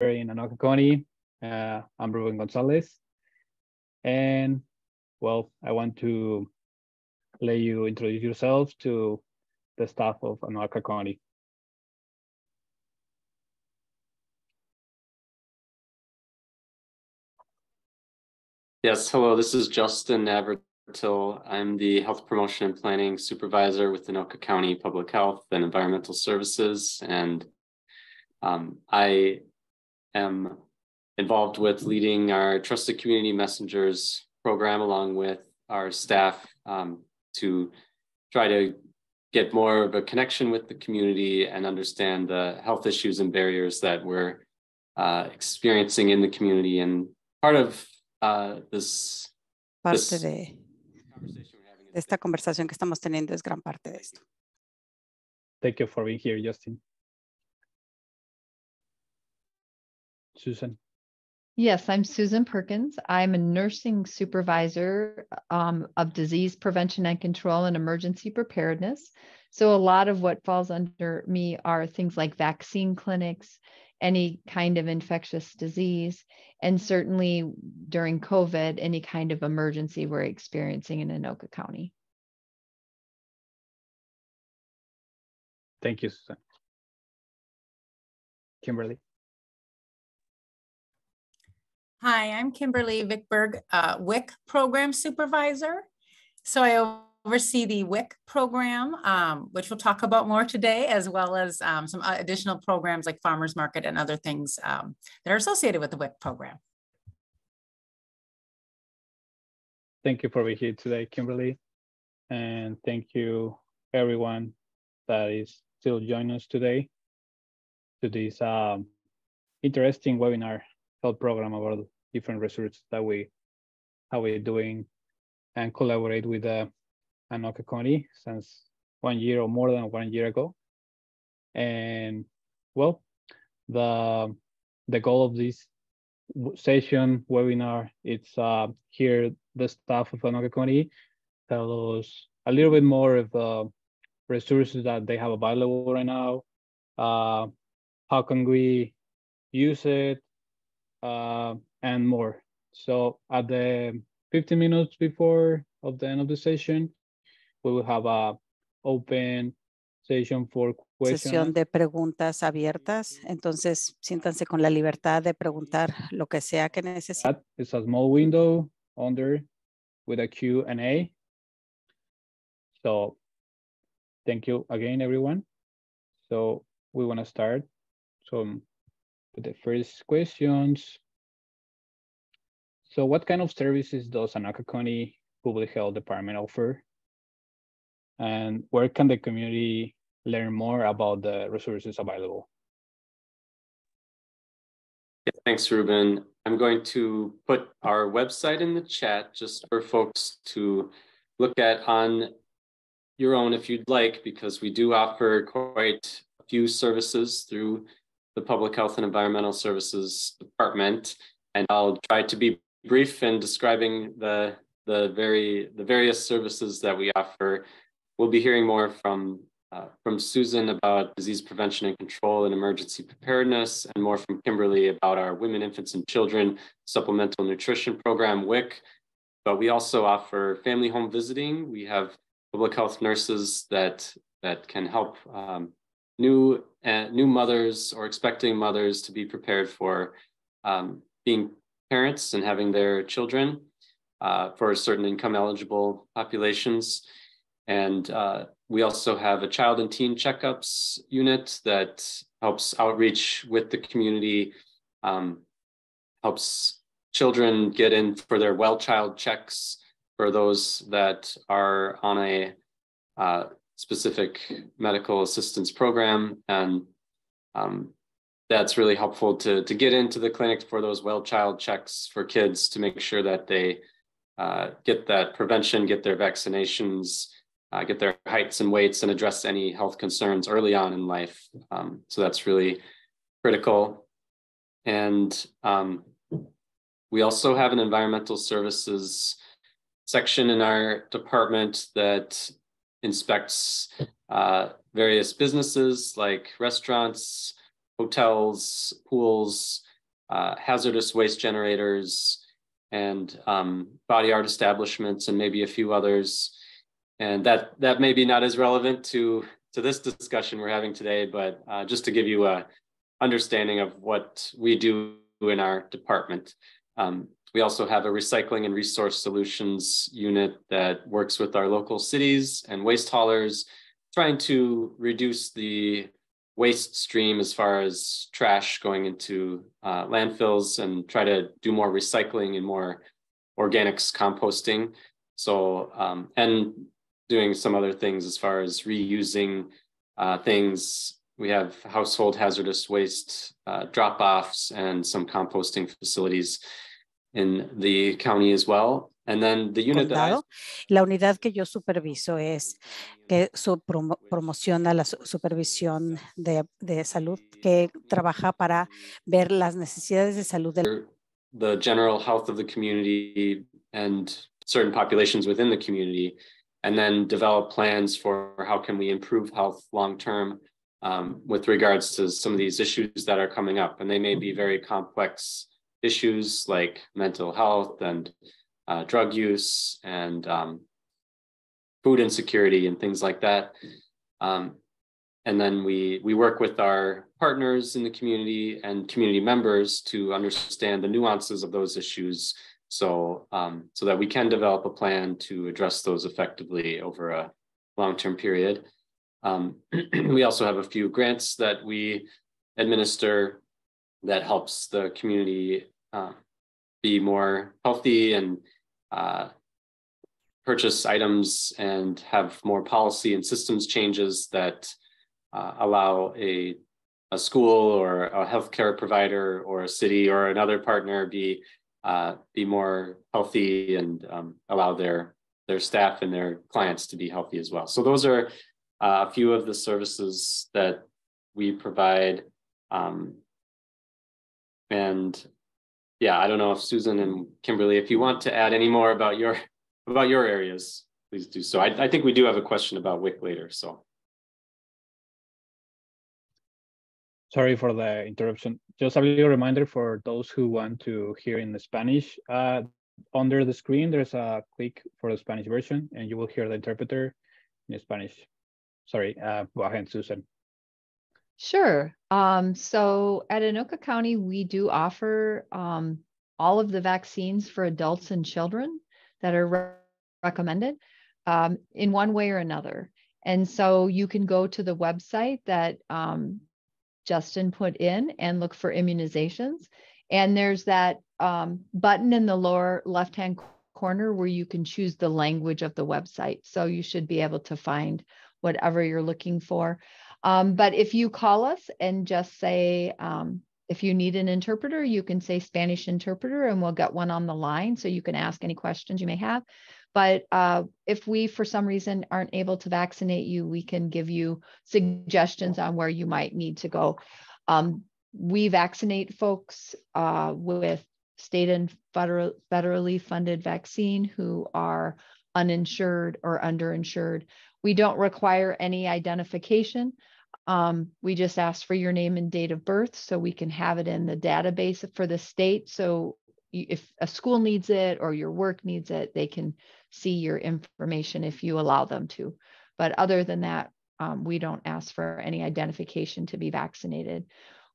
in Anoka County. I'm Ruben Gonzalez. And well, I want to let you introduce yourself to the staff of Anoka County. Yes, hello, this is Justin Navertil. I'm the Health Promotion and Planning Supervisor with Anoka County Public Health and Environmental Services. And I am involved with leading our Trusted Community Messengers program along with our staff to try to get more of a connection with the community and understand the health issues and barriers that we're experiencing in the community. And part of Parte de esta conversación que estamos teniendo es gran parte de esto. Thank you for being here, Justin. Susan. Yes, I'm Susan Perkins. I'm a nursing supervisor of disease prevention and control and emergency preparedness. So a lot of what falls under me are things like vaccine clinics, any kind of infectious disease, and certainly during COVID, any kind of emergency we're experiencing in Anoka County. Thank you, Susan. Kimberly. Hi, I'm Kimberly Vickberg, WIC Program Supervisor. So I oversee the WIC program, which we'll talk about more today, as well as some additional programs like Farmers Market and other things that are associated with the WIC program. Thank you for being here today, Kimberly. And thank you, everyone that is still joining us today to this interesting webinar health program about different research that we doing and collaborate with Anoka County since 1 year or more than 1 year ago. And well, the goal of this session webinar, it's here the staff of Anoka County tell us a little bit more of the resources that they have available right now. How can we use it? And more. So at the 15 minutes before of the end of the session, we will have a open session for questions. Sesión de preguntas abiertas. Entonces, siéntanse con la libertad de preguntar lo que sea que necesiten. It's a small window under with a Q&A. So thank you again, everyone. So we want to start with the first questions. So what kind of services does Anoka County Public Health Department offer? And where can the community learn more about the resources available? Yeah, thanks, Ruben. I'm going to put our website in the chat just for folks to look at on your own if you'd like, because we do offer quite a few services through the Public Health and Environmental Services Department. And I'll try to be brief in describing the various services that we offer. We'll be hearing more from Susan about disease prevention and control and emergency preparedness, and more from Kimberly about our Women, Infants, and Children Supplemental Nutrition Program, WIC. But we also offer family home visiting. We have public health nurses that can help new mothers or expecting mothers to be prepared for being parents and having their children for certain income eligible populations. And we also have a child and teen checkups unit that helps outreach with the community, helps children get in for their well child checks for those that are on a specific medical assistance program. And that's really helpful to get into the clinic for those well child checks for kids to make sure that they get that prevention, get their vaccinations, get their heights and weights, and address any health concerns early on in life. So that's really critical. And we also have an environmental services section in our department that inspects various businesses like restaurants, hotels, pools, hazardous waste generators, and body art establishments, and maybe a few others. And that may be not as relevant to this discussion we're having today, but just to give you a understanding of what we do in our department. We also have a recycling and resource solutions unit that works with our local cities and waste haulers, trying to reduce the waste stream as far as trash going into landfills, and try to do more recycling and more organics composting. So, and doing some other things as far as reusing things. We have household hazardous waste drop-offs and some composting facilities in the county as well. And then the unit Condado. La unidad que yo superviso es que promociona la supervisión de salud, que trabaja para ver las necesidades de salud the general health of the community and certain populations within the community, and then develop plans for how can we improve health long-term with regards to some of these issues that are coming up. And they may be very complex issues like mental health and drug use and food insecurity and things like that. And then we work with our partners in the community and community members to understand the nuances of those issues, so that we can develop a plan to address those effectively over a long-term period. We also have a few grants that we administer that helps the community be more healthy and purchase items and have more policy and systems changes that allow a school or a healthcare provider or a city or another partner be more healthy and allow their staff and their clients to be healthy as well. So those are a few of the services that we provide. And yeah, I don't know if Susan and Kimberly, if you want to add any more about your areas, please do so. I think we do have a question about WIC later, so. Sorry for the interruption. Just a little reminder for those who want to hear in Spanish. Under the screen, there's a click for the Spanish version, and you will hear the interpreter in Spanish. Sorry, go ahead, Susan. Sure. So at Anoka County, we do offer all of the vaccines for adults and children that are recommended in one way or another. And so you can go to the website that Justin put in and look for immunizations. And there's that button in the lower left-hand corner where you can choose the language of the website. So you should be able to find whatever you're looking for. But if you call us and just say, if you need an interpreter, you can say Spanish interpreter and we'll get one on the line so you can ask any questions you may have. But if we, for some reason, aren't able to vaccinate you, we can give you suggestions on where you might need to go. We vaccinate folks with state and federally funded vaccine who are uninsured or underinsured. We don't require any identification. We just ask for your name and date of birth so we can have it in the database for the state. So if a school needs it or your work needs it, they can see your information if you allow them to. But other than that, we don't ask for any identification to be vaccinated.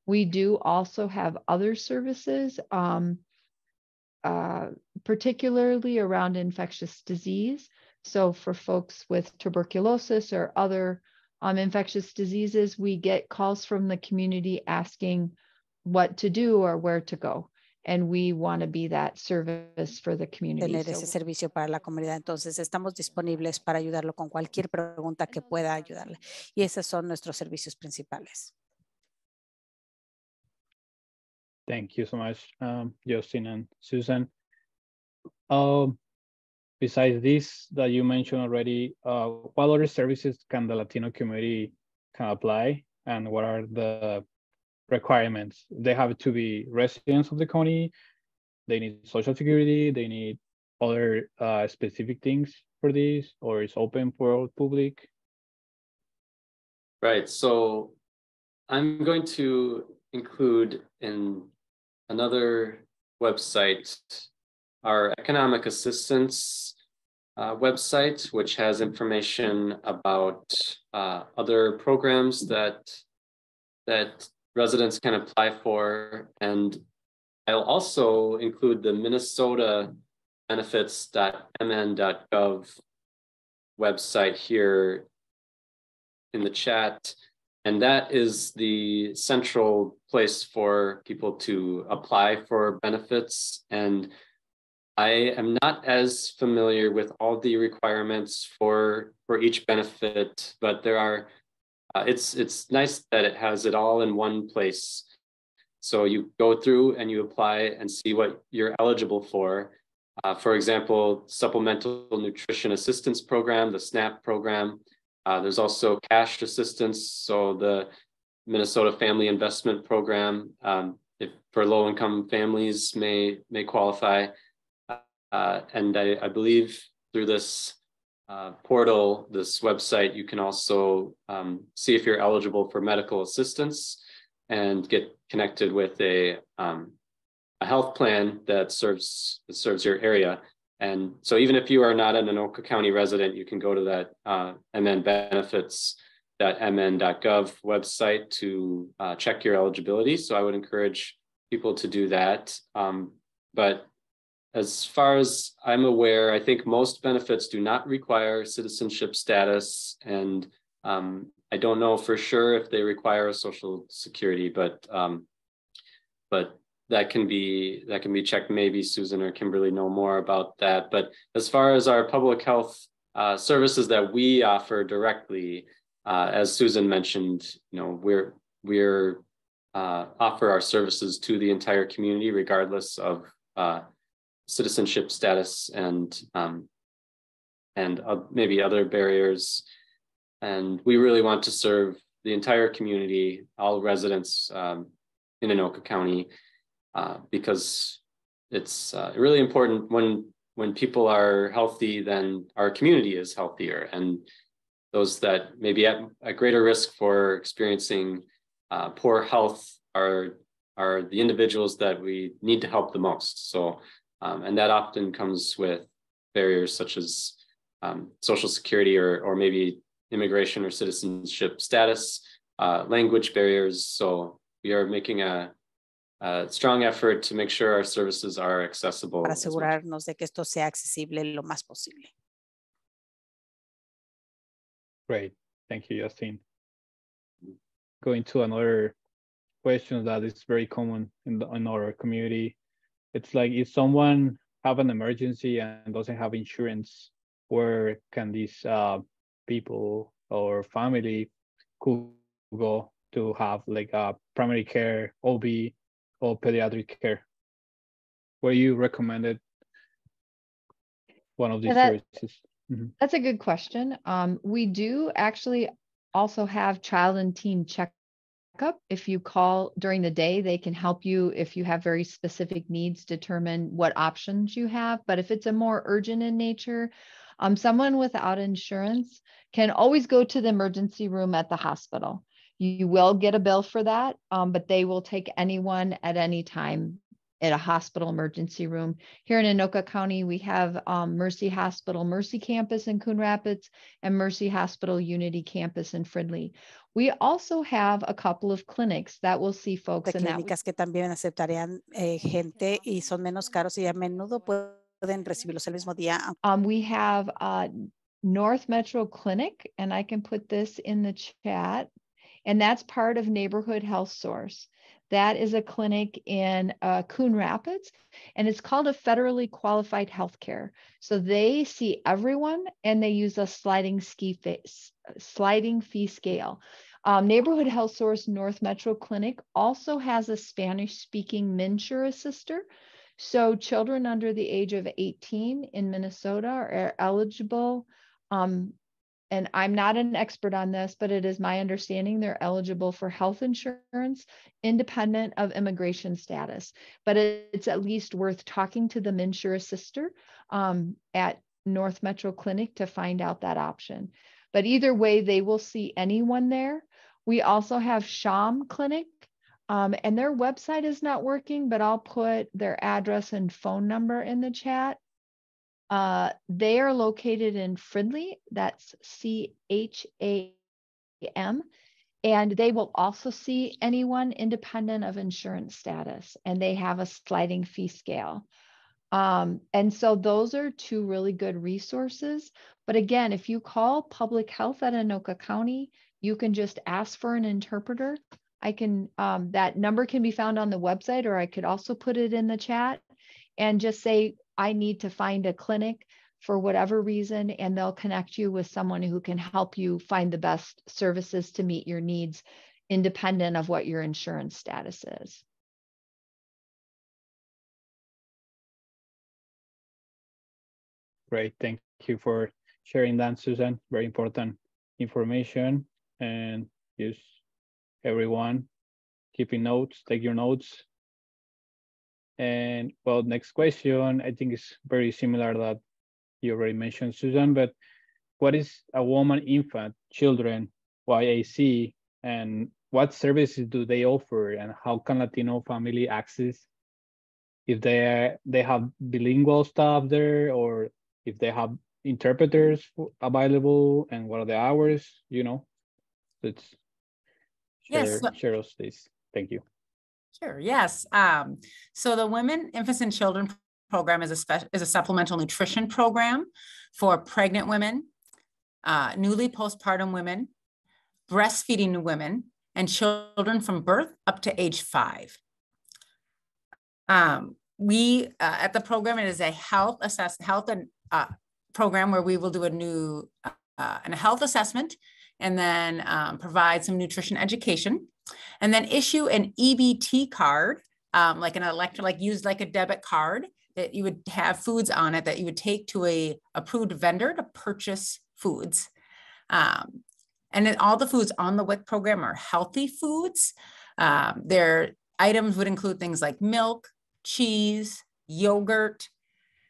We do also have other services, particularly around infectious disease. So for folks with tuberculosis or other infectious diseases, we get calls from the community asking what to do or where to go. And we want to be that service for the community. Tener ese servicio para la comunidad. Entonces, estamos disponibles para ayudarlo con cualquier pregunta que pueda ayudarle. Y esos son nuestros servicios principales. Thank you so much, Justin and Susan. Besides this that you mentioned already, what other services can the Latino community can apply, and what are the requirements? They have to be residents of the county, they need Social Security, they need other specific things for this, or it's open for all public? Right, so I'm going to include in another website, our economic assistance website, which has information about other programs that residents can apply for. And I'll also include the Minnesota benefits.mn.gov website here in the chat. And that is the central place for people to apply for benefits. And I am not as familiar with all the requirements for each benefit, but there are, it's nice that it has it all in one place. So you go through and you apply and see what you're eligible for. For example, Supplemental Nutrition Assistance Program, the SNAP program. There's also cash assistance. So the Minnesota Family Investment Program, if for low-income families may qualify. And I believe through this portal, this website, you can also see if you're eligible for medical assistance and get connected with a health plan that serves your area. And so even if you are not an Anoka County resident, you can go to that mnbenefits.mn.gov website to check your eligibility. So I would encourage people to do that. But as far as I'm aware, I think most benefits do not require citizenship status. And I don't know for sure if they require a Social Security, but that can be checked. Maybe Susan or Kimberly know more about that. But as far as our public health services that we offer directly, as Susan mentioned, we're offer our services to the entire community, regardless of citizenship status and maybe other barriers. And we really want to serve the entire community, all residents in Anoka County, because it's really important when people are healthy, then our community is healthier. And those that may be at greater risk for experiencing poor health are the individuals that we need to help the most. So, and that often comes with barriers such as Social Security or maybe immigration or citizenship status, language barriers. So we are making a strong effort to make sure our services are accessible. Para asegurarnos de que esto sea accesible lo más posible. Great, thank you, Justin. Going to another question that is very common in our community. It's like, if someone have an emergency and doesn't have insurance, where can these people or family could go to have like a primary care, OB, or pediatric care? Where you recommended one of these services? Mm-hmm. That's a good question. We do actually also have child and teen checkup. If you call during the day, they can help you if you have very specific needs, determine what options you have. But if it's a more urgent in nature, someone without insurance can always go to the emergency room at the hospital. You will get a bill for that, but they will take anyone at any time at a hospital emergency room. Here in Anoka County, we have Mercy Hospital, Mercy Campus in Coon Rapids, and Mercy Hospital Unity Campus in Fridley. We also have a couple of clinics that will see folks. De clínicas que también aceptarían gente y son menos caros y a menudo pueden recibirlos el mismo día. We have North Metro Clinic, and I can put this in the chat, and that's part of Neighborhood Health Source. That is a clinic in Coon Rapids, and it's called a federally qualified healthcare. So they see everyone, and they use a sliding fee scale. Neighborhood Health Source North Metro Clinic also has a Spanish-speaking MNsure assister. So children under the age of 18 in Minnesota are eligible. And I'm not an expert on this, but it is my understanding they're eligible for health insurance independent of immigration status. But it's at least worth talking to the MNsure assister at North Metro Clinic to find out that option. But either way, they will see anyone there. We also have Sham Clinic And their website is not working, but I'll put their address and phone number in the chat. They are located in Fridley, that's CHAM, and they will also see anyone independent of insurance status, and they have a sliding fee scale. And so those are two really good resources. But again, if you call public health at Anoka County, you can just ask for an interpreter. I can, that number can be found on the website, or I could also put it in the chat and just say, I need to find a clinic for whatever reason, and they'll connect you with someone who can help you find the best services to meet your needs, independent of what your insurance status is. Great, thank you for sharing that, Susan. Very important information, and just everyone keeping notes, take your notes. And well, next question, I think is very similar that you already mentioned, Susan, but what is a woman, infant, children, YAC, and what services do they offer, and how can Latino family access if they have bilingual staff there, or if they have interpreters available, and what are the hours, you know? Let's share us this. Thank you. Sure, yes. So the Women, Infants, and Children program is a supplemental nutrition program for pregnant women, newly postpartum women, breastfeeding women, and children from birth up to age 5. We at the program, it is a health and program where we will do a health assessment, and then provide some nutrition education, and then issue an EBT card, like use like a debit card that you would have foods on it that you would take to a approved vendor to purchase foods. And then all the foods on the WIC program are healthy foods. Their items would include things like milk, cheese, yogurt,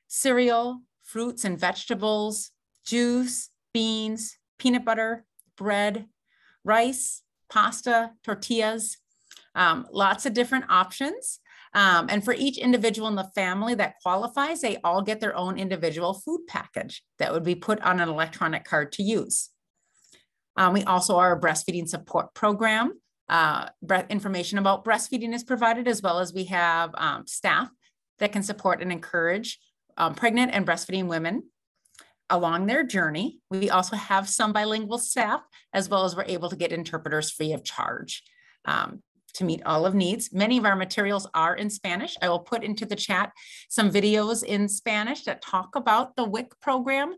cereal, fruits and vegetables, juice, beans, peanut butter, bread, rice, pasta, tortillas, lots of different options. And for each individual in the family that qualifies, they all get their own individual food package that would be put on an electronic card to use. We also are a breastfeeding support program. Information about breastfeeding is provided, as well as we have staff that can support and encourage pregnant and breastfeeding women along their journey. We also have some bilingual staff, as well as we're able to get interpreters free of charge to meet all of needs. Many of our materials are in Spanish. I will put into the chat some videos in Spanish that talk about the WIC program.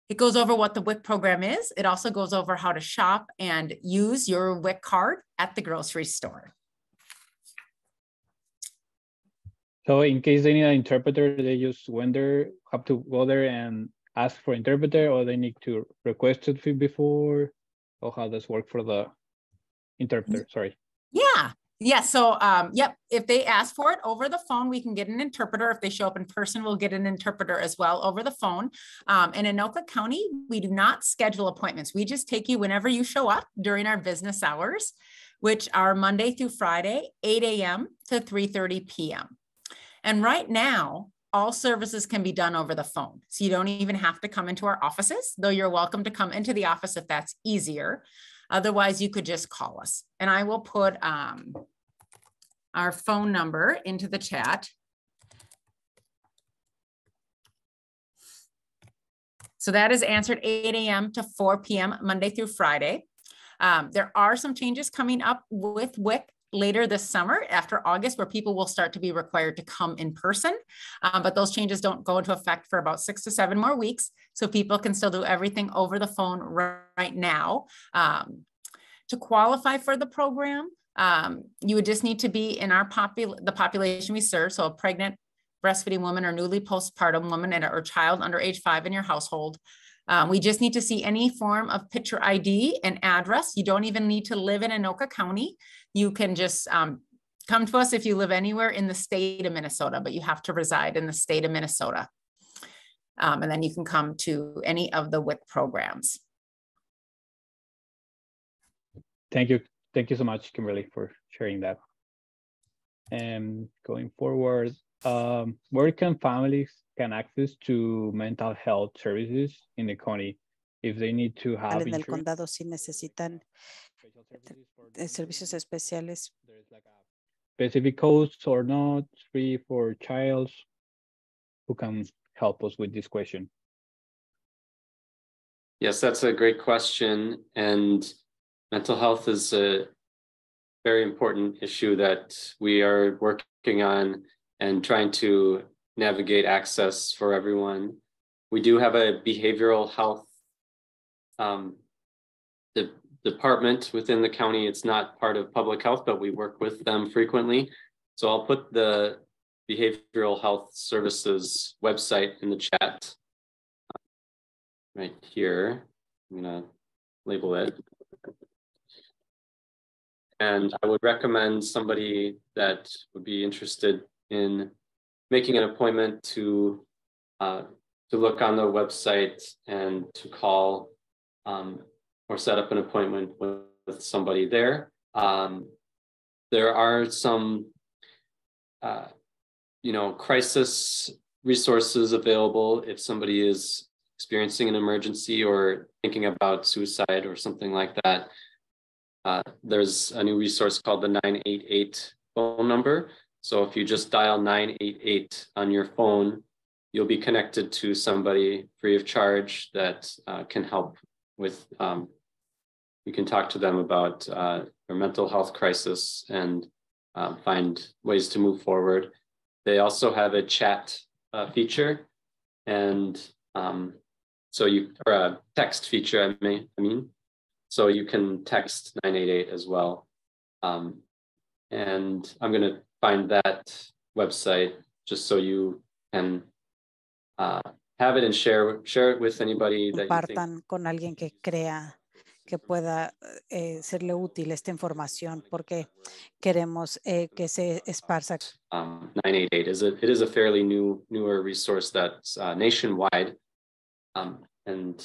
It goes over what the WIC program is. It also goes over how to shop and use your WIC card at the grocery store. So in case they need an interpreter, they just have to go there and ask for interpreter, or they need to request it before, or how does work for the interpreter? Sorry. Yeah. So, yep. If they ask for it over the phone, we can get an interpreter. If they show up in person, we'll get an interpreter as well over the phone. In Anoka County, we do not schedule appointments. We just take you whenever you show up during our business hours, which are Monday through Friday, 8 a.m. to 3:30 p.m. And right now, all services can be done over the phone. So you don't even have to come into our offices, though you're welcome to come into the office if that's easier. Otherwise, you could just call us. And I will put our phone number into the chat. So that is answered 8 a.m. to 4 p.m. Monday through Friday. There are some changes coming up with WIC later this summer after August, where people will start to be required to come in person. But those changes don't go into effect for about 6 to 7 more weeks. So people can still do everything over the phone right now. To qualify for the program, you would just need to be in the population we serve. So a pregnant, breastfeeding woman or newly postpartum woman or child under age 5 in your household. We just need to see any form of picture ID and address. You don't even need to live in Anoka County. You can just come to us if you live anywhere in the state of Minnesota, but you have to reside in the state of Minnesota. And then you can come to any of the WIC programs. Thank you, Thank you so much, Kimberly, for sharing that. And going forward, where can families access to mental health services in the county if they need to have En el insurance? condado si necesitan servicios especiales. Specific codes or not, free for child? Who can help us with this question? Yes, that's a great question. And mental health is a very important issue that we are working on and trying to navigate access for everyone. We do have a behavioral health the department within the county. It's not part of public health, but we work with them frequently. So I'll put the behavioral health services website in the chat right here. I'm gonna label it. And I would recommend somebody that would be interested in making an appointment to look on the website and to call or set up an appointment with somebody there. There are some, crisis resources available if somebody is experiencing an emergency or thinking about suicide or something like that. There's a new resource called the 988 phone number. So if you just dial 988 on your phone, you'll be connected to somebody free of charge that can help with, you can talk to them about their mental health crisis and find ways to move forward. They also have a chat feature and or a text feature, I mean. So you can text 988 as well. And I'm gonna find that website just so you can have it and share it with anybody that you Compartan think. con alguien que crea que pueda serle útil esta información porque queremos que se esparza. 988 is a fairly newer resource that's nationwide, and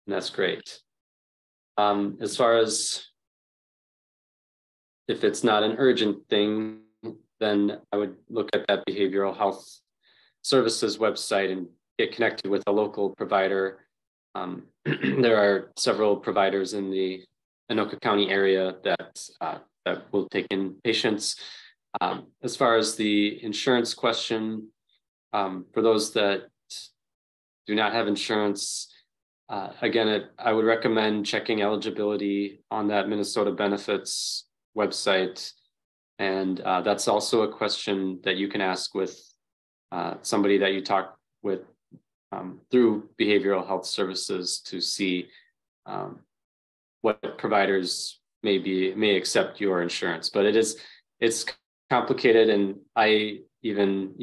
that's great. As far as if it's not an urgent thing, then I would look at that behavioral health services website and get connected with a local provider. There are several providers in the Anoka County area that will take in patients. As far as the insurance question, for those that do not have insurance, again, I would recommend checking eligibility on that Minnesota benefits website. And that's also a question that you can ask with somebody that you talk with through behavioral health services to see what providers may accept your insurance. But it's complicated, and I even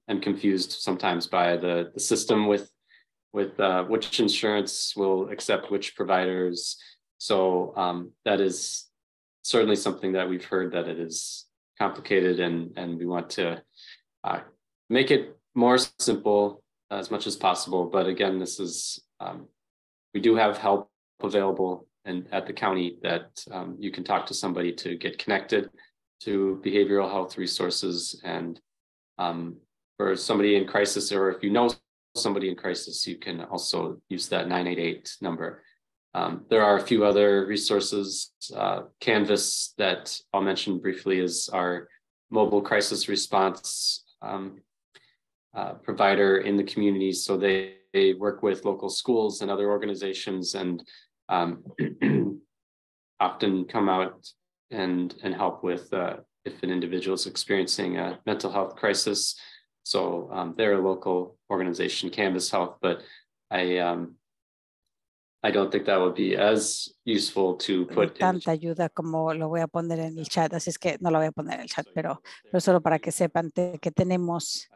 am confused sometimes by the system with which insurance will accept which providers. So that is certainly something that we've heard, that it is complicated, and we want to make it more simple as much as possible. But again, this is, we do have help available at the county that you can talk to somebody to get connected to behavioral health resources. And for somebody in crisis, or if you know somebody in crisis, you can also use that 988 number. There are a few other resources. Canvas, that I'll mention briefly, is our mobile crisis response provider in the community. So they work with local schools and other organizations, and often come out and help with if an individual is experiencing a mental health crisis. So they're a local organization, Canvas Health, but I don't think that would be as useful to put tanta ayuda como lo voy a poner en el chat, así es que no lo voy a poner en el chat, pero solo para que sepan que tenemos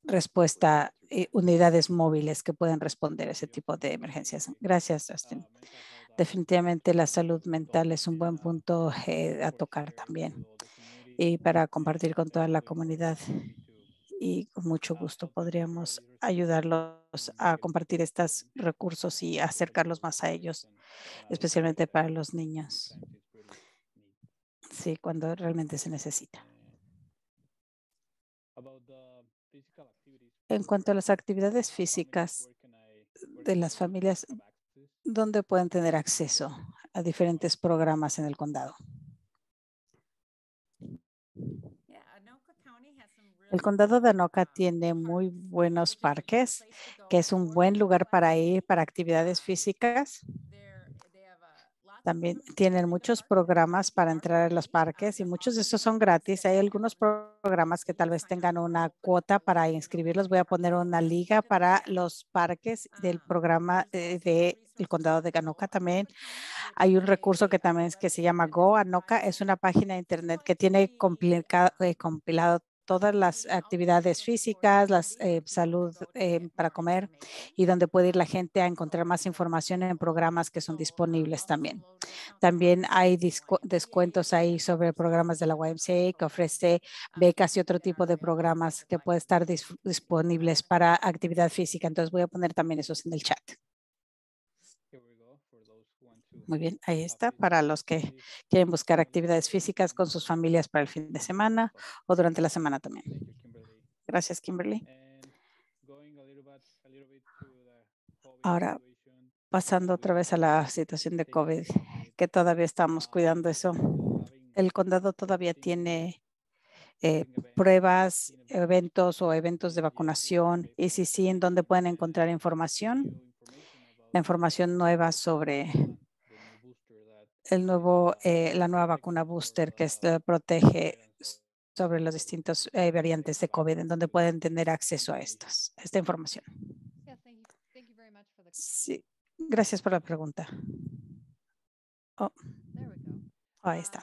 respuesta, unidades móviles que pueden responder a ese tipo de emergencias. Gracias, Justin. Definitivamente la salud mental es un buen punto a tocar también, y para compartir con toda la comunidad. y con mucho gusto podríamos ayudarlos a compartir estos recursos y acercarlos más a ellos, especialmente para los niños. Sí, cuando realmente se necesita. En cuanto a las actividades físicas de las familias, ¿dónde pueden tener acceso a diferentes programas en el condado? El condado de Anoka tiene muy buenos parques, que es un buen lugar para ir para actividades físicas. También tienen muchos programas para entrar a los parques y muchos de esos son gratis. Hay algunos programas que tal vez tengan una cuota para inscribirlos. Voy a poner una liga para los parques del programa del condado de Anoka. También hay un recurso que también es que se llama Go Anoka. Es una página de internet que tiene compilado todas las actividades físicas, las salud para comer y donde puede ir la gente a encontrar más información en programas que son disponibles también. También hay descuentos ahí sobre programas de la YMCA que ofrece becas y otro tipo de programas que pueden estar disponibles para actividad física. Entonces voy a poner también esos en el chat. Muy bien, ahí está para los que quieren buscar actividades físicas con sus familias para el fin de semana o durante la semana también. Gracias, Kimberly. Ahora, pasando otra vez a la situación de COVID, que todavía estamos cuidando eso. El condado todavía tiene pruebas, eventos de vacunación y sí, en donde pueden encontrar información, la información nueva sobre la nueva vacuna booster que protege sobre los distintos variantes de COVID, en donde pueden tener acceso a esta información. Sí, gracias por la pregunta. Ahí está.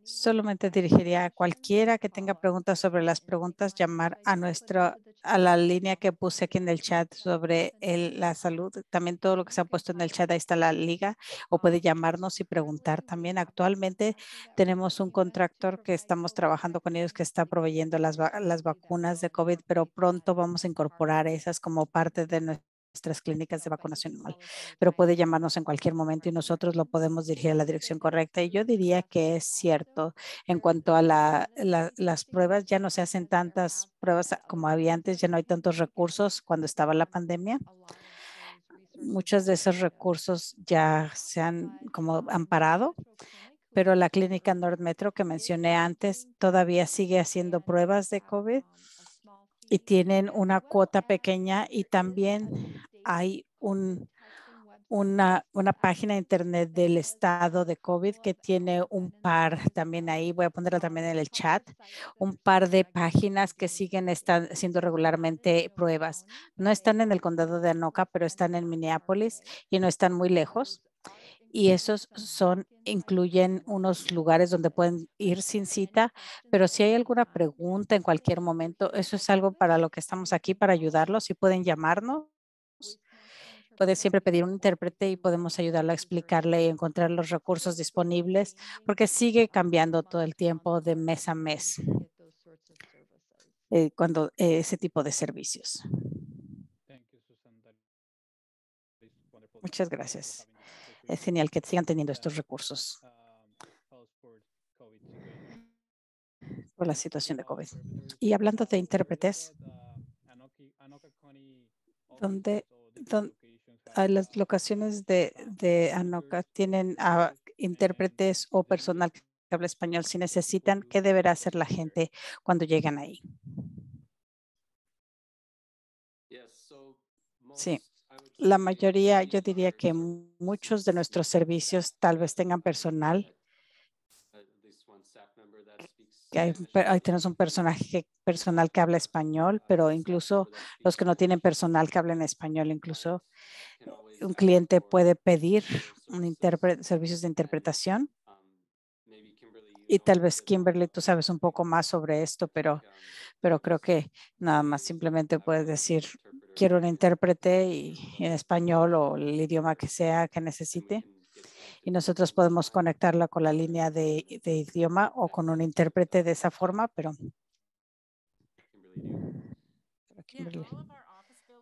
Solamente dirigiría a cualquiera que tenga preguntas sobre las preguntas, llamar a la línea que puse aquí en el chat sobre la salud. También todo lo que se ha puesto en el chat, ahí está la liga, o puede llamarnos y preguntar también. Actualmente tenemos un contractor que estamos trabajando con ellos que está proveyendo las vacunas de COVID, pero pronto vamos a incorporar esas como parte de nuestras clínicas de vacunación anual, pero puede llamarnos en cualquier momento y nosotros lo podemos dirigir a la dirección correcta. Y yo diría que es cierto en cuanto a las pruebas, ya no se hacen tantas pruebas como había antes, ya no hay tantos recursos cuando estaba la pandemia. Muchos de esos recursos ya se han como amparado, pero la clínica North Metro que mencioné antes todavía sigue haciendo pruebas de COVID y tienen una cuota pequeña y también hay una página de internet del estado de COVID que tiene un par también ahí, voy a ponerlo también en el chat, un par de páginas que están haciendo regularmente pruebas. No están en el condado de Anoka, pero están en Minneapolis y no están muy lejos. Y esos incluyen unos lugares donde pueden ir sin cita, pero si hay alguna pregunta en cualquier momento, eso es algo para lo que estamos aquí, para ayudarlos y pueden llamarnos. Puede siempre pedir un intérprete y podemos ayudarle a explicarle y encontrar los recursos disponibles porque sigue cambiando todo el tiempo de mes a mes cuando ese tipo de servicios. Muchas gracias. Es genial que sigan teniendo estos recursos por la situación de COVID. Y hablando de intérpretes, donde las locaciones de Anoka tienen intérpretes o personal que habla español, si necesitan, ¿qué deberá hacer la gente cuando llegan ahí? Sí, la mayoría, yo diría que muchos de nuestros servicios tal vez tengan personal. Ahí tenemos un personal que habla español, pero incluso los que no tienen personal que hablen español, incluso un cliente puede pedir servicios de interpretación. Y tal vez, Kimberly, tú sabes un poco más sobre esto, pero creo que nada más simplemente puedes decir, quiero un intérprete en español o el idioma que sea que necesite. Y nosotros podemos conectarla con la línea de idioma o con un intérprete de esa forma, pero Kimberly.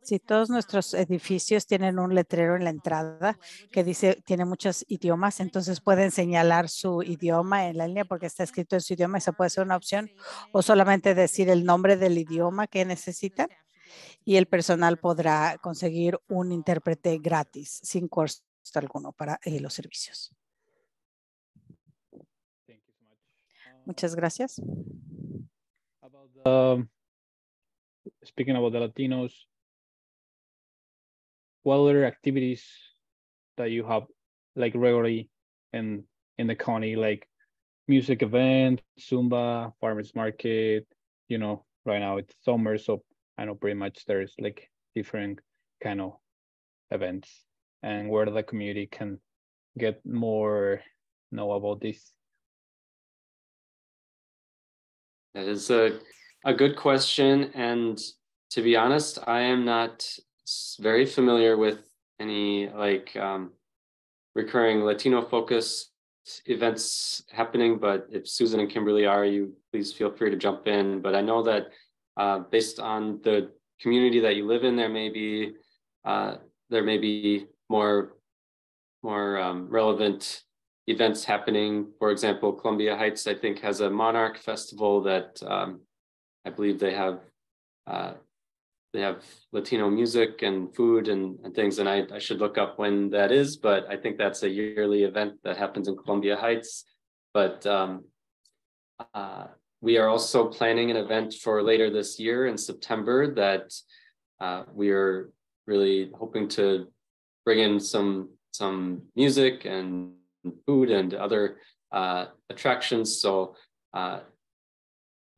Sí, todos nuestros edificios tienen un letrero en la entrada que dice, tiene muchos idiomas, entonces pueden señalar su idioma en la línea porque está escrito en su idioma. Esa puede ser una opción, o solamente decir el nombre del idioma que necesitan y el personal podrá conseguir un intérprete gratis sin costo alguno para los servicios. Muchas gracias. Speaking about the Latinos, what other activities that you have like regularly in the county, like music event, Zumba, farmers market? You know, right now it's summer, so I know pretty much there's like different kind of events, and where the community can get more know about this. That is a good question, and to be honest, I am not very familiar with any like recurring Latino focus events happening, but if Susan and Kimberly are, you please feel free to jump in. But I know that based on the community that you live in, there may be more relevant events happening. For example, Columbia Heights, I think, has a Monarch Festival that I believe they have Latino music and food and things, and I should look up when that is, but I think that's a yearly event that happens in Columbia Heights. But we are also planning an event for later this year in September that we are really hoping to bring in some music and food and other attractions. So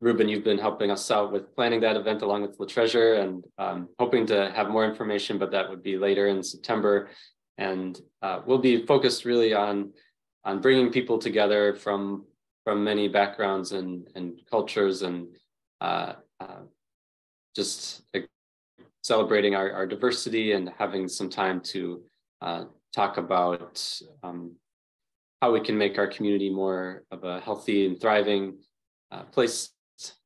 Ruben, you've been helping us out with planning that event along with LaTreasure, and hoping to have more information, but that would be later in September. And we'll be focused really on bringing people together from many backgrounds and cultures, and just celebrating our diversity and having some time to talk about how we can make our community more of a healthy and thriving place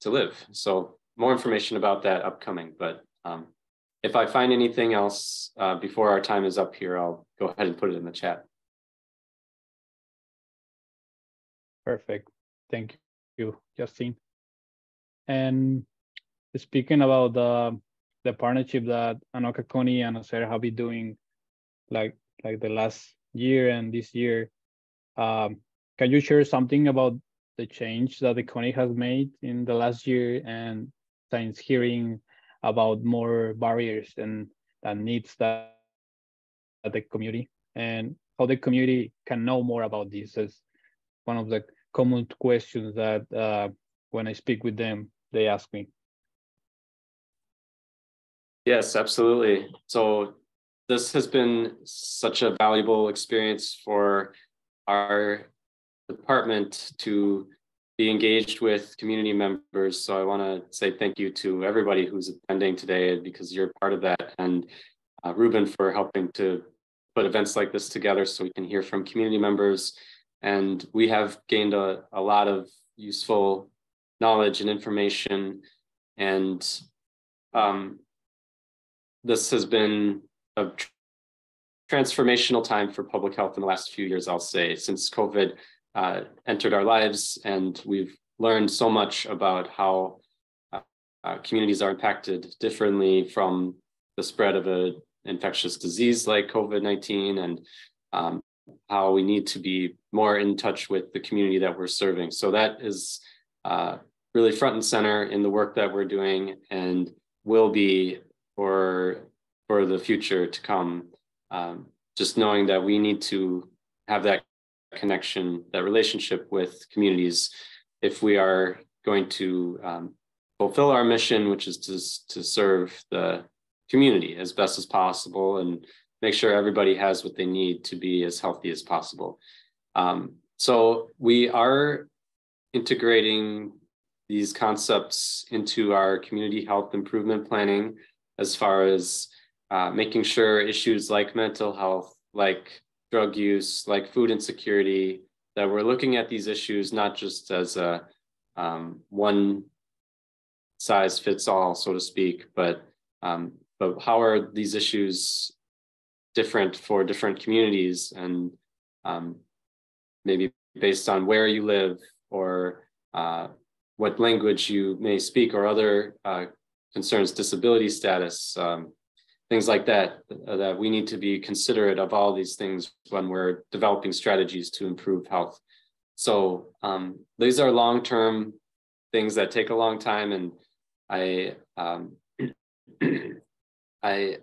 to live. So more information about that upcoming, but if I find anything else before our time is up here, I'll go ahead and put it in the chat. Perfect. Thank you, Justine. And speaking about the partnership that Anoka County and Ocer have been doing like the last year and this year, can you share something about the change that the county has made in the last year, and since hearing about more barriers and needs that the community, and how the community can know more about this? As one of the common questions that when I speak with them, they ask me. Yes, absolutely. So this has been such a valuable experience for our department to be engaged with community members. So I want to say thank you to everybody who's attending today, because you're part of that, and Ruben for helping to put events like this together so we can hear from community members. And we have gained a lot of useful knowledge and information, and this has been a transformational time for public health in the last few years, I'll say, since COVID entered our lives, and we've learned so much about how communities are impacted differently from the spread of an infectious disease like COVID-19, and how we need to be more in touch with the community that we're serving. So that is really front and center in the work that we're doing, and will be for the future to come. Just knowing that we need to have that connection, that relationship with communities, if we are going to fulfill our mission, which is to serve the community as best as possible and make sure everybody has what they need to be as healthy as possible. So we are integrating these concepts into our community health improvement planning, as far as making sure issues like mental health, like drug use, like food insecurity, that we're looking at these issues not just as a one size fits all, so to speak, but but how are these issues different for different communities, and maybe based on where you live or what language you may speak, or other concerns, disability status, things like that, that we need to be considerate of all these things when we're developing strategies to improve health. So these are long-term things that take a long time, and I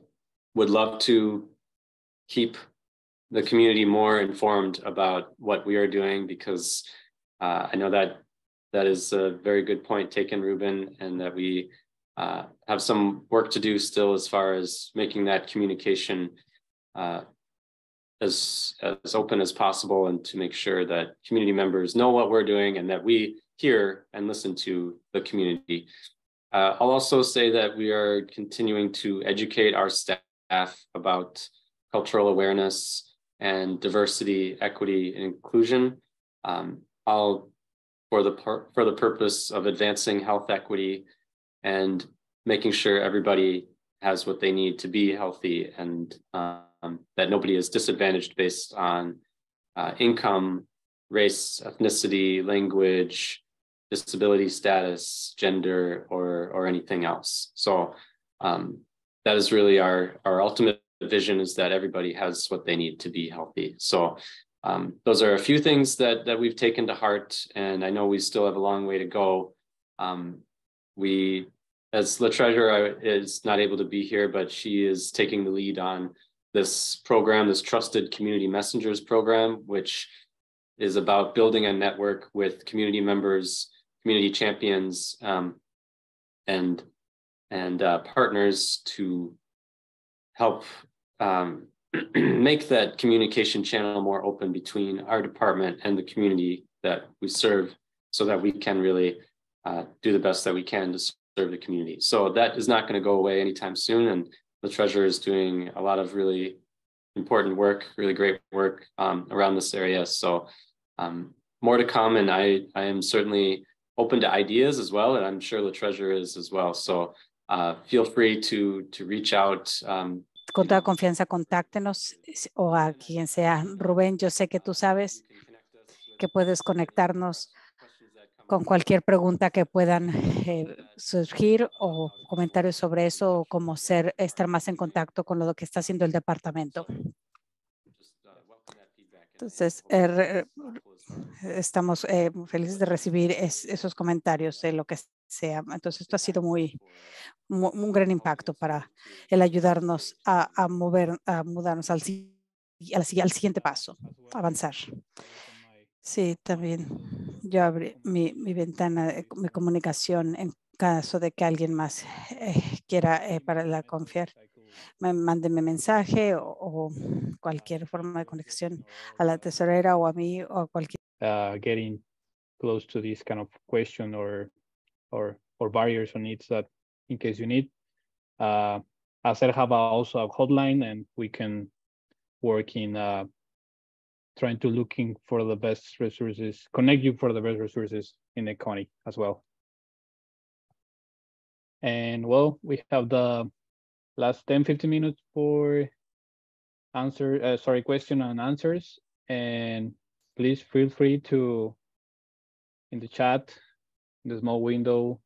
would love to keep the community more informed about what we are doing, because I know that is a very good point taken, Ruben, and that we have some work to do still as far as making that communication as open as possible, and to make sure that community members know what we're doing and that we hear and listen to the community. I'll also say that we are continuing to educate our staff about cultural awareness and diversity, equity, and inclusion, all for the purpose of advancing health equity and making sure everybody has what they need to be healthy, and that nobody is disadvantaged based on income, race, ethnicity, language, disability status, gender, or anything else. So that is really our ultimate vision, is that everybody has what they need to be healthy. So those are a few things that we've taken to heart, and I know we still have a long way to go. As the treasurer is not able to be here, but she is taking the lead on this program, this Trusted Community Messengers program, which is about building a network with community members, community champions, and partners to help make that communication channel more open between our department and the community that we serve, so that we can really do the best that we can to serve the community. So that is not going to go away anytime soon, and the treasurer is doing a lot of really important work, really great work around this area. So more to come, and I am certainly open to ideas as well, and I'm sure the treasurer is as well. So feel free to reach out. Con toda confianza, contáctenos, o a quien sea. Rubén, yo sé que tú sabes que puedes conectarnos con cualquier pregunta que puedan surgir, o comentarios sobre eso, o cómo estar más en contacto con lo que está haciendo el departamento. Entonces, estamos felices de recibir esos comentarios de lo que sea. Entonces, esto ha sido un gran impacto para el ayudarnos a mudarnos al siguiente paso, avanzar. Sí, también yo abrí mi ventana de mi comunicación en caso de que alguien más quiera para confiar. Mándenme mensaje o cualquier forma de conexión a la tesorera o a mí o a cualquier. Getting close to this kind of question or barriers or needs that in case you need. ACER have also a hotline, and we can work in trying to looking for the best resources, connect you for the best resources in the county as well. And well, we have the last 10-15 minutes for question and answers. And please feel free to, in the chat, in the small window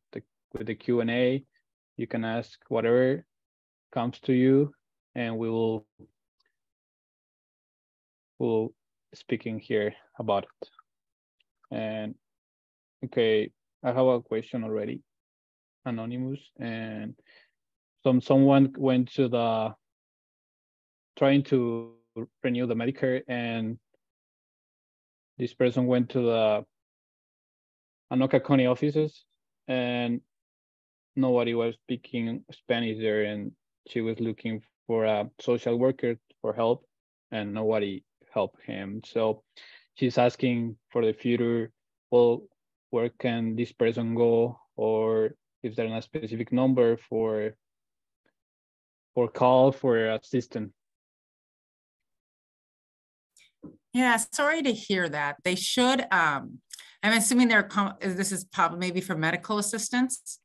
with the Q&A, you can ask whatever comes to you, and we'll speaking here about it. And okay, I have a question already, anonymous, and someone went to trying to renew the Medicare, and this person went to the Anoka County offices, and nobody was speaking Spanish there, and she was looking for a social worker for help, and nobody helped him. So she's asking for the future, well, where can this person go, or is there a specific number for call for assistance? Yeah, sorry to hear that. They should, I'm assuming this is probably maybe for medical assistance.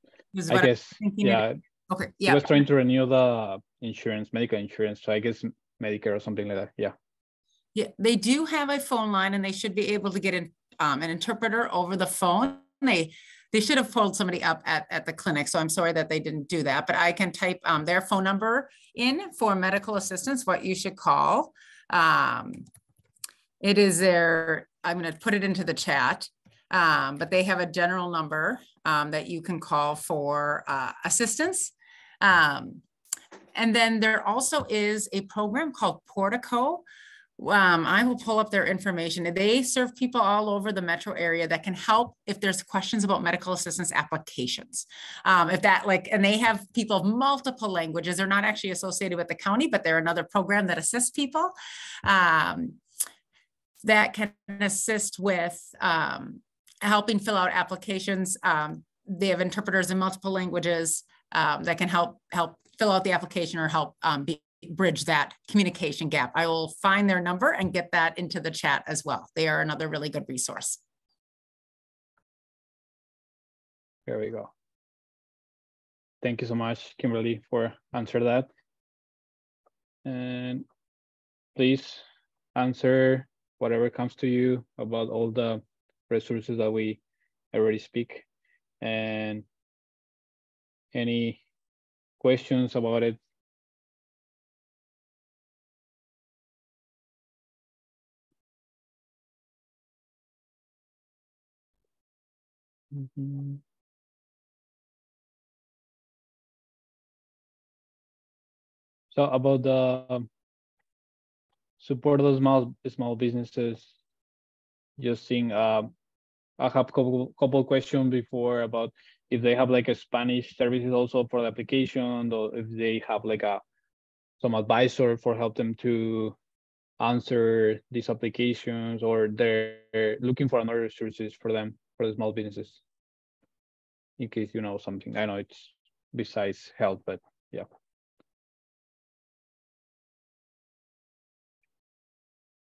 I guess, yeah. Okay, He yeah. was trying to renew the insurance, medical insurance. So I guess Medicare or something like that. Yeah. Yeah, they do have a phone line and they should be able to get an interpreter over the phone. They should have pulled somebody up at the clinic. So I'm sorry that they didn't do that, but I can type their phone number in for medical assistance, what you should call. It is their, I'm going to put it into the chat, but they have a general number that you can call for assistance. And then there also is a program called Portico. I will pull up their information. They serve people all over the metro area that can help if there's questions about medical assistance applications. If that and they have people of multiple languages. They're not actually associated with the county, but they're another program that assists people that can assist with helping fill out applications. They have interpreters in multiple languages that can help fill out the application or help bridge that communication gap. I will find their number and get that into the chat as well. They are another really good resource. There we go. Thank you so much, Kimberly, for answering that. And please answer whatever comes to you about all the resources that we already speak, and any questions about it. So about the support of small businesses, just seeing I have a couple questions before about if they have like a Spanish services also for the application, or if they have like some advisor for help them to answer these applications, or they're looking for another resources for them, for the small businesses, in case you know something. I know it's besides help, but yeah.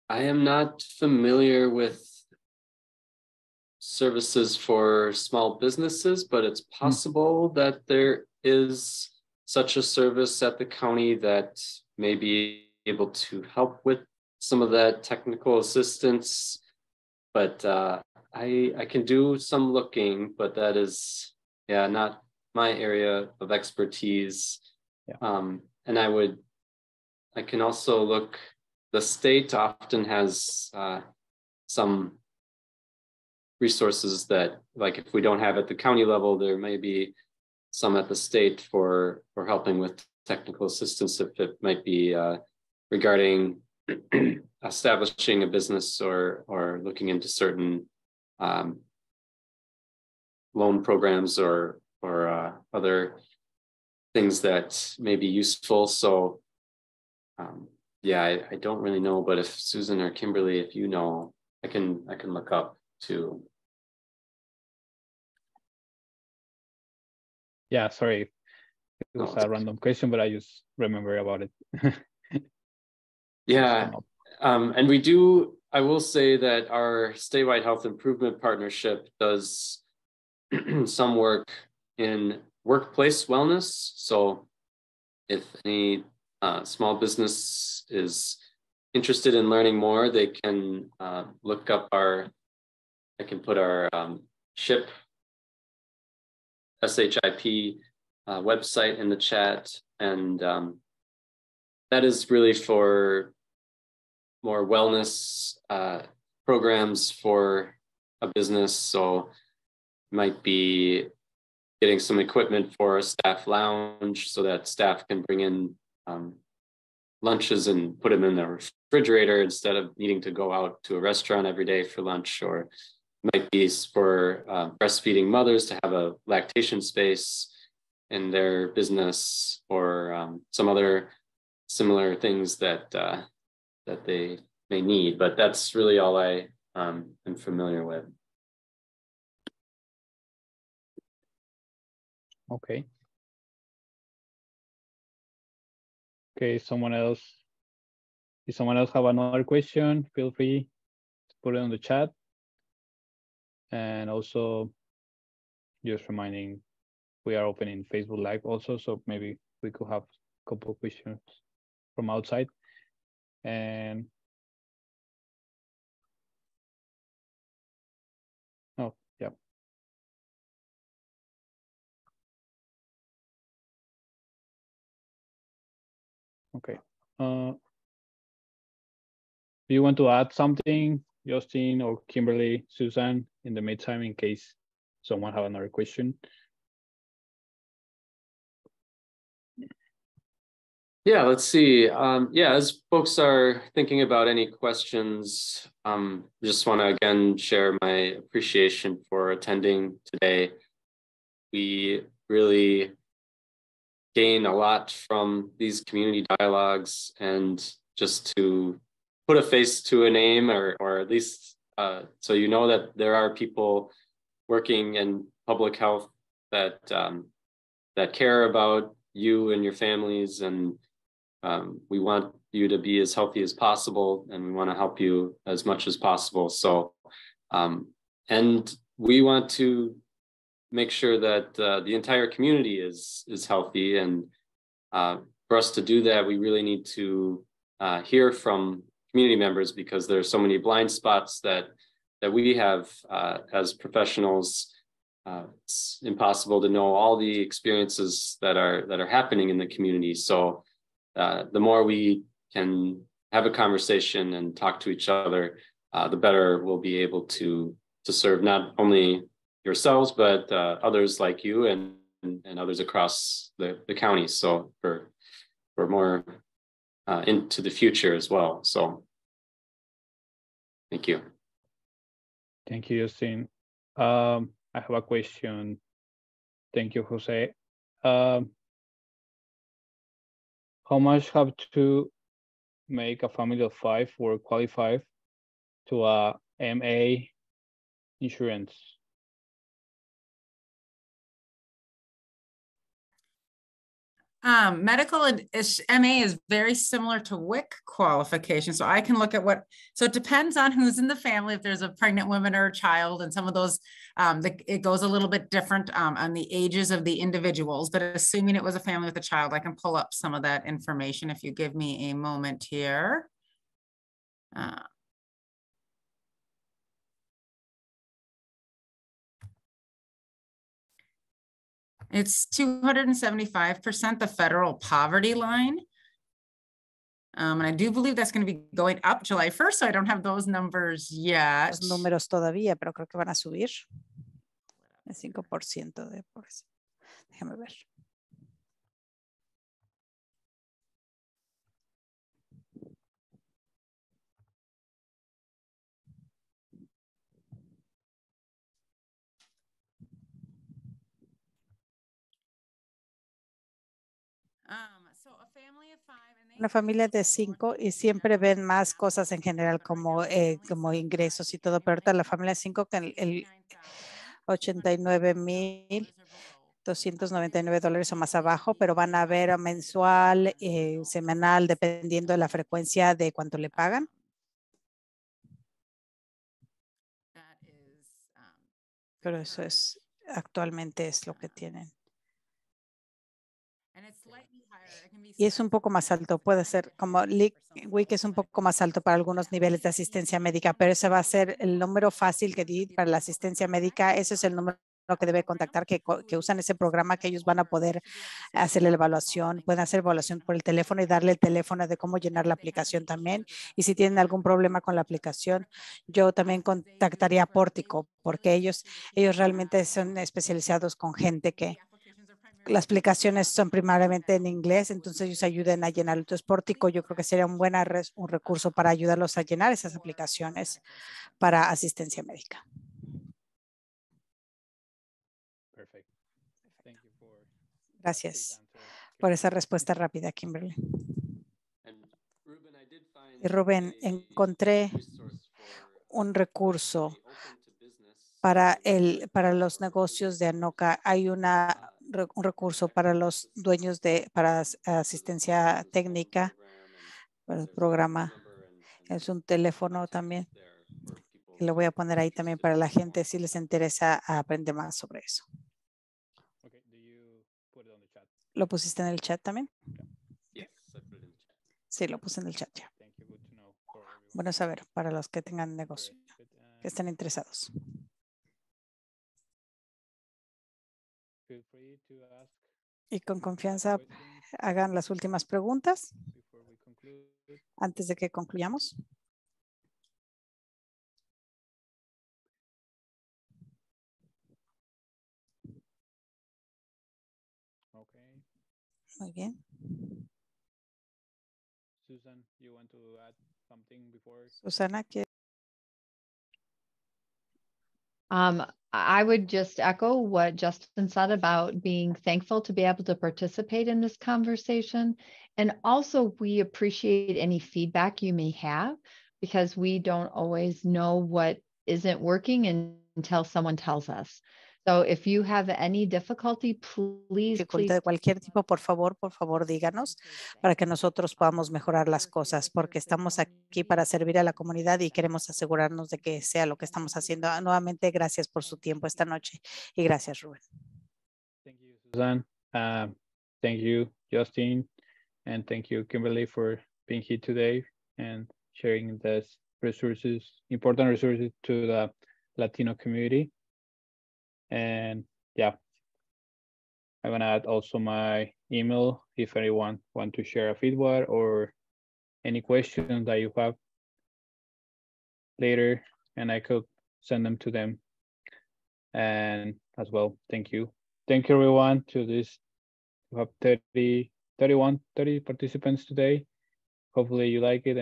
I am not familiar with services for small businesses, but it's possible that there is such a service at the county that may be able to help with some of that technical assistance. But I can do some looking, but that is, yeah, not my area of expertise. Yeah. And I can also look. The state often has some resources that, like, if we don't have at the county level, there may be some at the state for helping with technical assistance, if it might be regarding establishing a business or looking into certain loan programs or other things that may be useful. So yeah, I don't really know, but if Susan or Kimberly, if you know, I can look up too. Yeah, sorry, it was a random question, but I just remember about it. Yeah, and I will say that our statewide health improvement partnership does some work in workplace wellness. So if any small business is interested in learning more, they can look up I can put our SHIP website in the chat, and that is really for more wellness programs for a business. So might be getting some equipment for a staff lounge so that staff can bring in lunches and put them in the refrigerator instead of needing to go out to a restaurant every day for lunch, or might be for breastfeeding mothers to have a lactation space in their business, or some other similar things that they may need. But that's really all I am familiar with. Okay. Okay, someone else. If someone else have another question, feel free to put it on the chat. And also just reminding we are opening Facebook Live also, so maybe we could have a couple of questions from outside. And oh, yeah. Okay. Do you want to add something, Justin or Kimberly, Susan, in the meantime, in case someone have another question? Yeah, let's see. Yeah, as folks are thinking about any questions, just want to again share my appreciation for attending today. We really gain a lot from these community dialogues, and just to put a face to a name, or at least so you know that there are people working in public health that that care about you and your families, and we want you to be as healthy as possible, and we want to help you as much as possible. So, and we want to make sure that the entire community is healthy, and for us to do that, we really need to hear from community members, because there are so many blind spots that we have as professionals. It's impossible to know all the experiences that are happening in the community. So the more we can have a conversation and talk to each other, the better we'll be able to serve not only yourselves, but others like you and others across the county. So for more into the future as well. So thank you. Thank you, Justin. I have a question. Thank you, Jose. How much have to make a family of 5 or qualify to a MA insurance? Medical MA is very similar to WIC qualification. So I can look at so it depends on who's in the family. If there's a pregnant woman or a child, and some of those, it goes a little bit different on the ages of the individuals, but assuming it was a family with a child, I can pull up some of that information if you give me a moment here. It's 275%, the federal poverty line. And I do believe that's going to be going up July 1st, so I don't have those numbers yet. Los números todavía, pero creo que van a subir. El 5% de pobreza. Déjame ver. Una familia de 5 y siempre ven más cosas en general como ingresos y todo, pero ahorita la familia de 5 que el $89,299 o más abajo, pero van a ver mensual, semanal, dependiendo de la frecuencia de cuánto le pagan. Pero eso es, actualmente es lo que tienen. Y es un poco más alto, puede ser como WIC es un poco más alto para algunos niveles de asistencia médica, pero ese va a ser el número fácil que di para la asistencia médica. Ese es el número que debe contactar, que usan ese programa, que ellos van a poder hacer la evaluación. Pueden hacer evaluación por el teléfono y darle el teléfono de cómo llenar la aplicación también. Y si tienen algún problema con la aplicación, yo también contactaría a Pórtico, porque ellos realmente son especializados con gente que las aplicaciones son primariamente en inglés, entonces ellos ayuden a llenar. Entonces, Pórtico yo creo que sería un recurso para ayudarlos a llenar esas aplicaciones para asistencia médica. Gracias por esa respuesta rápida, Kimberly. Y Rubén, encontré un recurso para los negocios de Anoka. Hay un recurso para los dueños para asistencia técnica, para el programa. Es un teléfono también. Lo voy a poner ahí también para la gente si les interesa aprender más sobre eso. Okay. ¿Lo pusiste en el chat también? Yes, I put it in the chat. Sí, lo puse en el chat ya. Thank you. Good to know for everyone. Bueno saber para los que tengan negocio, que estén interesados. Feel free to ask Y con confianza questions hagan las últimas preguntas before we conclude. antes de que concluyamos. Okay. Muy bien. Susan, you want to add something before? Susana, ¿quieres? I would just echo what Justin said about being thankful to be able to participate in this conversation. And also we appreciate any feedback you may have because we don't always know what isn't working until someone tells us. So if you have any difficulty, please, Dificultad de cualquier tipo, por favor, díganos para que nosotros podamos mejorar las cosas, porque estamos aquí para servir a la comunidad y queremos asegurarnos de que sea lo que estamos haciendo. Nuevamente, gracias por su tiempo esta noche y gracias, Rubén. Thank you, Susan. Thank you, Justin. And thank you, Kimberly, for being here today and sharing these resources, important resources to the Latino community. And yeah, I'm gonna add also my email if anyone want to share a feedback or any questions that you have later, and I could send them to them. And as well, thank you. Thank you everyone to this. We have 30 participants today. Hopefully you like it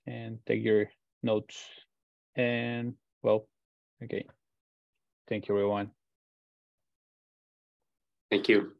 and take your notes. And well, okay. Thank you everyone. Thank you.